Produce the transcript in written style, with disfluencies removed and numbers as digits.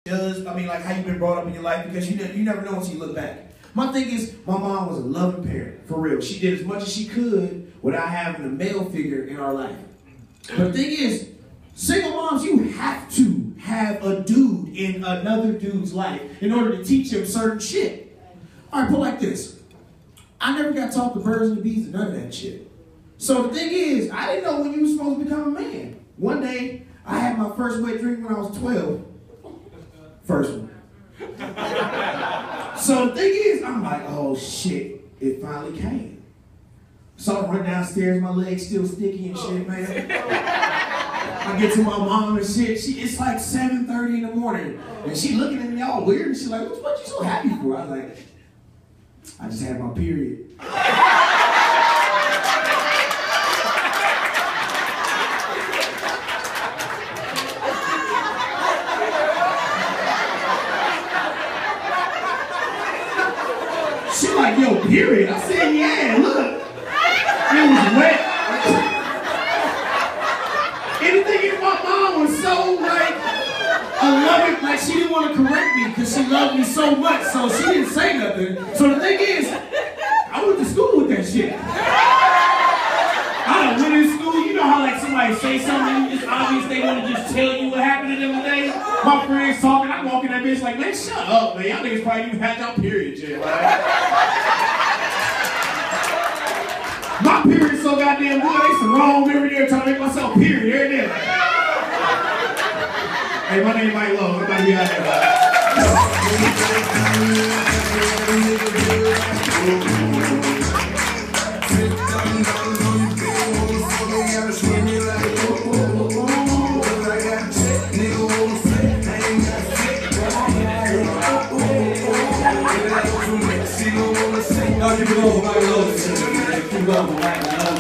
judged, like how you've been brought up in your life, because you never know until you look back. My thing is, my mom was a loving parent, for real. She did as much as she could without having a male figure in our life. But the thing is, single moms, you have to have a dude in another dude's life in order to teach him certain shit. All right, put it like this. I never got taught the birds and the bees and none of that shit. So the thing is, I didn't know when you were supposed to become a man. One day, I had my first wet dream when I was 12. First one. So the thing is, I'm like, oh shit, it finally came. So I run downstairs, my legs still sticky and shit, man. I get to my mom and shit. It's like 7:30 in the morning. And she looking at me all weird. And she's like, what you so happy for? I was like, I just had my period. She like, yo, period. I said, yeah, look. It was wet. Anything in my mom was so like, I love it. Like she didn't want to correct me because she loved me so much. So she didn't say nothing. So the thing is, I went to school with that shit. I done went in school. You know how like somebody say something, it's obvious they want to just tell you what happened to them today? My friends talking, I walk in that bitch like, man, shut up, man. Y'all niggas probably even had y'all period yet, right? My period's so goddamn good, they some wrong every day trying to make myself period every day. Hey, my name is Mike Logan. I'm about to be out there. Y'all keep it over, Mike Logan. Keep it over, Mike Logan.